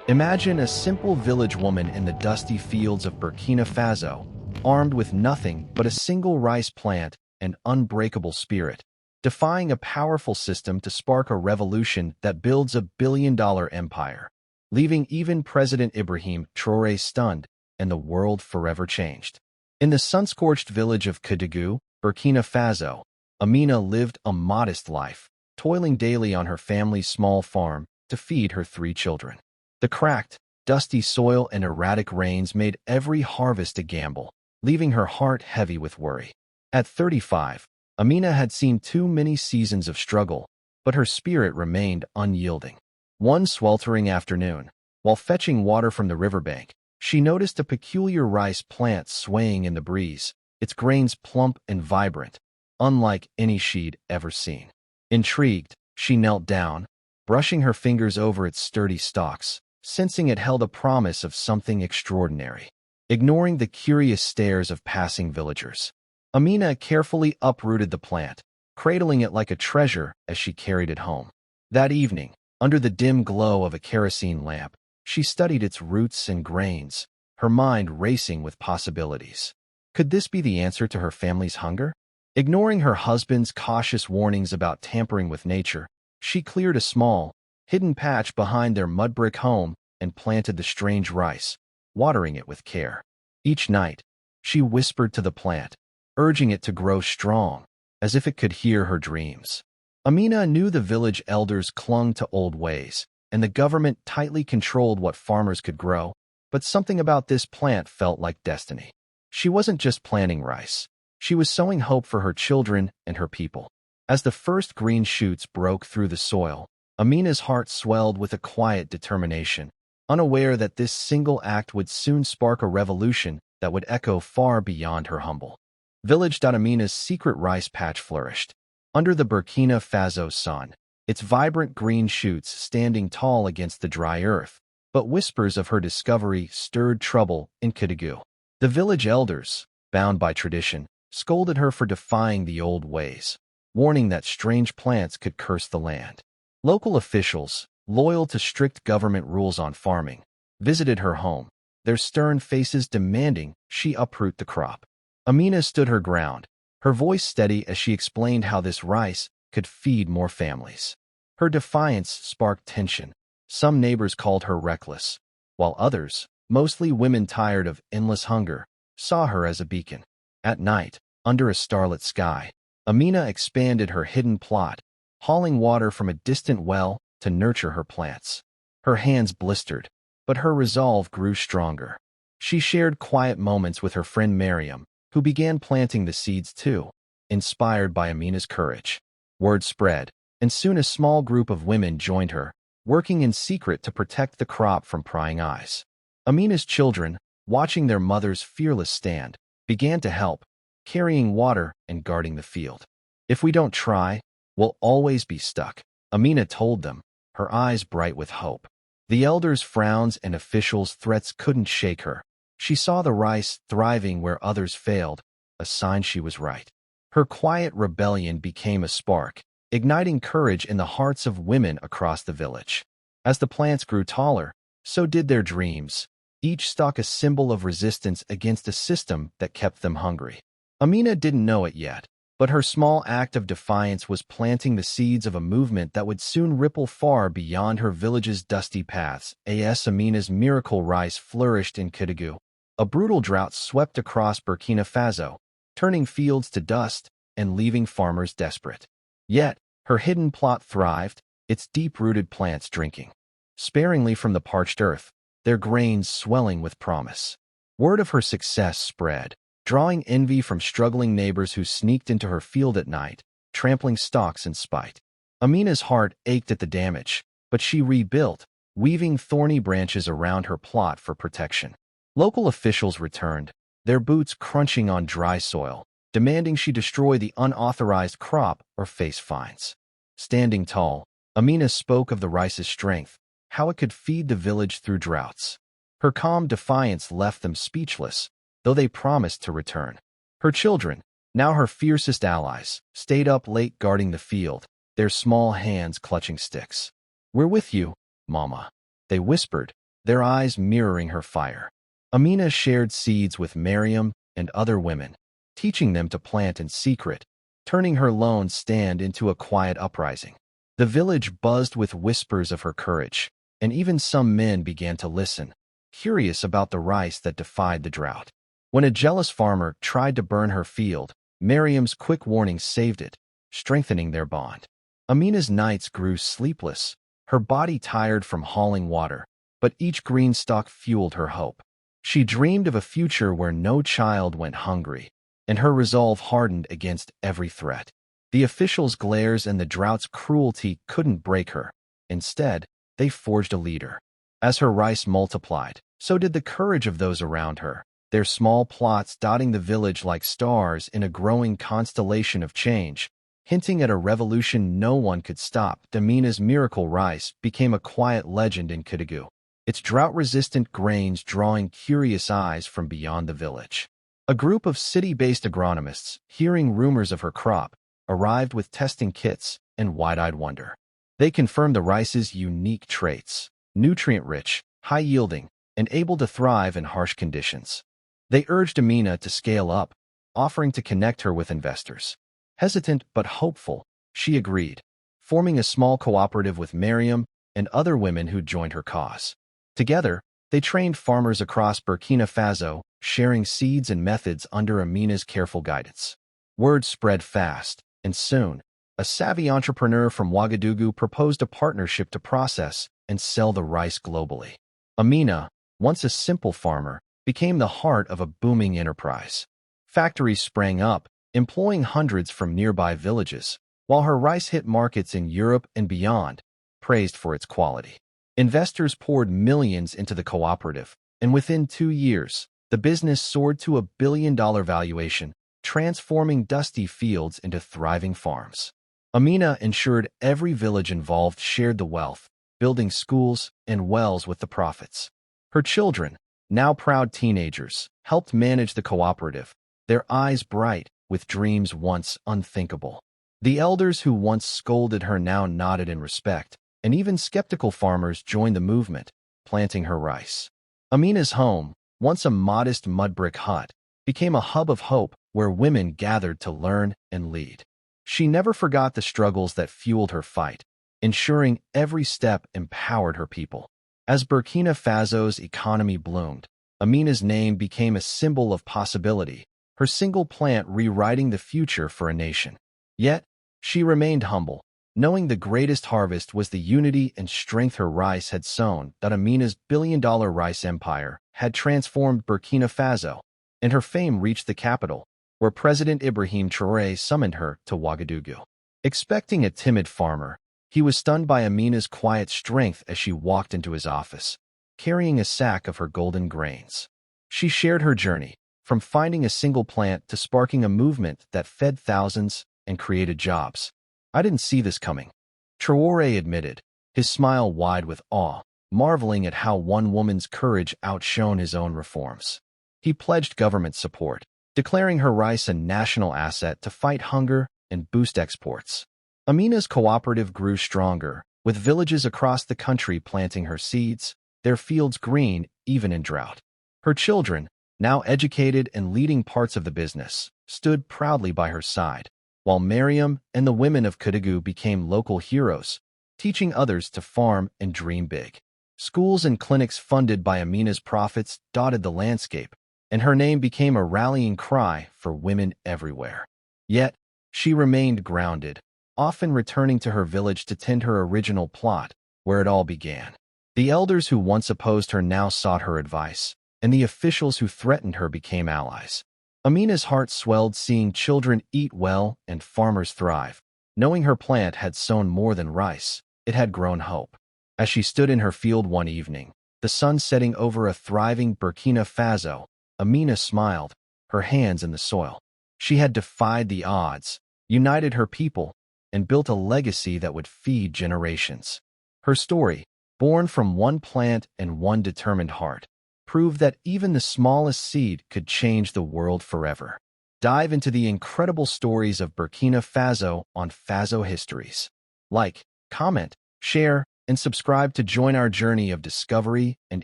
Imagine a simple village woman in the dusty fields of Burkina Faso, armed with nothing but a single rice plant and unbreakable spirit, defying a powerful system to spark a revolution that builds a billion-dollar empire, leaving even President Ibrahim Traoré stunned and the world forever changed. In the sun-scorched village of Koudougou, Burkina Faso, Amina lived a modest life, toiling daily on her family's small farm to feed her 3 children. The cracked, dusty soil and erratic rains made every harvest a gamble, leaving her heart heavy with worry. At 35, Amina had seen too many seasons of struggle, but her spirit remained unyielding. One sweltering afternoon, while fetching water from the riverbank, she noticed a peculiar rice plant swaying in the breeze, its grains plump and vibrant, unlike any she'd ever seen. Intrigued, she knelt down, brushing her fingers over its sturdy stalks, sensing it held a promise of something extraordinary. Ignoring the curious stares of passing villagers, Amina carefully uprooted the plant, cradling it like a treasure as she carried it home. That evening, under the dim glow of a kerosene lamp, she studied its roots and grains, her mind racing with possibilities. Could this be the answer to her family's hunger? Ignoring her husband's cautious warnings about tampering with nature, she cleared a small, hidden patch behind their mud brick home and planted the strange rice, watering it with care. Each night, she whispered to the plant, urging it to grow strong, as if it could hear her dreams. Amina knew the village elders clung to old ways, and the government tightly controlled what farmers could grow, but something about this plant felt like destiny. She wasn't just planting rice. She was sowing hope for her children and her people. As the first green shoots broke through the soil, Amina's heart swelled with a quiet determination, unaware that this single act would soon spark a revolution that would echo far beyond her humble village. Amina's secret rice patch flourished. Under the Burkina Faso sun, its vibrant green shoots standing tall against the dry earth, but whispers of her discovery stirred trouble in Koudougou. The village elders, bound by tradition, scolded her for defying the old ways, warning that strange plants could curse the land. Local officials, loyal to strict government rules on farming, visited her home, their stern faces demanding she uproot the crop. Amina stood her ground, her voice steady as she explained how this rice could feed more families. Her defiance sparked tension. Some neighbors called her reckless, while others, mostly women tired of endless hunger, saw her as a beacon. At night, under a starlit sky, Amina expanded her hidden plot, hauling water from a distant well to nurture her plants. Her hands blistered, but her resolve grew stronger. She shared quiet moments with her friend Miriam, who began planting the seeds too, inspired by Amina's courage. Word spread, and soon a small group of women joined her, working in secret to protect the crop from prying eyes. Amina's children, watching their mother's fearless stand, began to help, carrying water and guarding the field. "If we don't try, we'll always be stuck," Amina told them, her eyes bright with hope. The elders' frowns and officials' threats couldn't shake her. She saw the rice thriving where others failed, a sign she was right. Her quiet rebellion became a spark, igniting courage in the hearts of women across the village. As the plants grew taller, so did their dreams, each stalk a symbol of resistance against a system that kept them hungry. Amina didn't know it yet, but her small act of defiance was planting the seeds of a movement that would soon ripple far beyond her village's dusty paths. Amina's miracle rice flourished in Koudougou. A brutal drought swept across Burkina Faso, turning fields to dust and leaving farmers desperate. Yet, her hidden plot thrived, its deep-rooted plants drinking sparingly from the parched earth, their grains swelling with promise. Word of her success spread, drawing envy from struggling neighbors who sneaked into her field at night, trampling stalks in spite. Amina's heart ached at the damage, but she rebuilt, weaving thorny branches around her plot for protection. Local officials returned, their boots crunching on dry soil, demanding she destroy the unauthorized crop or face fines. Standing tall, Amina spoke of the rice's strength, how it could feed the village through droughts. Her calm defiance left them speechless, though they promised to return. Her children, now her fiercest allies, stayed up late guarding the field, their small hands clutching sticks. "We're with you, Mama," they whispered, their eyes mirroring her fire. Amina shared seeds with Miriam and other women, teaching them to plant in secret, turning her lone stand into a quiet uprising. The village buzzed with whispers of her courage, and even some men began to listen, curious about the rice that defied the drought. When a jealous farmer tried to burn her field, Miriam's quick warning saved it, strengthening their bond. Amina's nights grew sleepless, her body tired from hauling water, but each green stalk fueled her hope. She dreamed of a future where no child went hungry, and her resolve hardened against every threat. The officials' glares and the drought's cruelty couldn't break her. Instead, they forged a leader. As her rice multiplied, so did the courage of those around her, their small plots dotting the village like stars in a growing constellation of change, hinting at a revolution no one could stop. Amina's miracle rice became a quiet legend in Koudougou, its drought-resistant grains drawing curious eyes from beyond the village. A group of city-based agronomists, hearing rumors of her crop, arrived with testing kits and wide-eyed wonder. They confirmed the rice's unique traits: nutrient-rich, high-yielding, and able to thrive in harsh conditions. They urged Amina to scale up, offering to connect her with investors. Hesitant but hopeful, she agreed, forming a small cooperative with Miriam and other women who joined her cause. Together, they trained farmers across Burkina Faso, sharing seeds and methods under Amina's careful guidance. Word spread fast, and soon, a savvy entrepreneur from Ouagadougou proposed a partnership to process and sell the rice globally. Amina, once a simple farmer, became the heart of a booming enterprise. Factories sprang up, employing hundreds from nearby villages, while her rice hit markets in Europe and beyond, praised for its quality. Investors poured millions into the cooperative, and within 2 years, the business soared to $1 billion valuation, transforming dusty fields into thriving farms. Amina ensured every village involved shared the wealth, building schools and wells with the profits. Her children, now proud teenagers, helped manage the cooperative, their eyes bright with dreams once unthinkable. The elders who once scolded her now nodded in respect, and even skeptical farmers joined the movement, planting her rice. Amina's home, once a modest mud brick hut, became a hub of hope where women gathered to learn and lead. She never forgot the struggles that fueled her fight, ensuring every step empowered her people. As Burkina Faso's economy bloomed, Amina's name became a symbol of possibility, her single plant rewriting the future for a nation. Yet, she remained humble, knowing the greatest harvest was the unity and strength her rice had sown. That Amina's billion-dollar rice empire had transformed Burkina Faso, and her fame reached the capital, where President Ibrahim Traoré summoned her to Ouagadougou. Expecting a timid farmer, he was stunned by Amina's quiet strength as she walked into his office, carrying a sack of her golden grains. She shared her journey, from finding a single plant to sparking a movement that fed thousands and created jobs. "I didn't see this coming," Traoré admitted, his smile wide with awe, marveling at how one woman's courage outshone his own reforms. He pledged government support, declaring her rice a national asset to fight hunger and boost exports. Amina's cooperative grew stronger, with villages across the country planting her seeds, their fields green even in drought. Her children, now educated and leading parts of the business, stood proudly by her side, while Miriam and the women of Koudougou became local heroes, teaching others to farm and dream big. Schools and clinics funded by Amina's profits dotted the landscape, and her name became a rallying cry for women everywhere. Yet, she remained grounded, often returning to her village to tend her original plot, where it all began. The elders who once opposed her now sought her advice, and the officials who threatened her became allies. Amina's heart swelled seeing children eat well and farmers thrive. Knowing her plant had sown more than rice, it had grown hope. As she stood in her field one evening, the sun setting over a thriving Burkina Faso, Amina smiled, her hands in the soil. She had defied the odds, united her people, and built a legacy that would feed generations. Her story, born from one plant and one determined heart, proved that even the smallest seed could change the world forever. Dive into the incredible stories of Burkina Faso on Faso Histories. Like, comment, share, and subscribe to join our journey of discovery and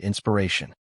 inspiration.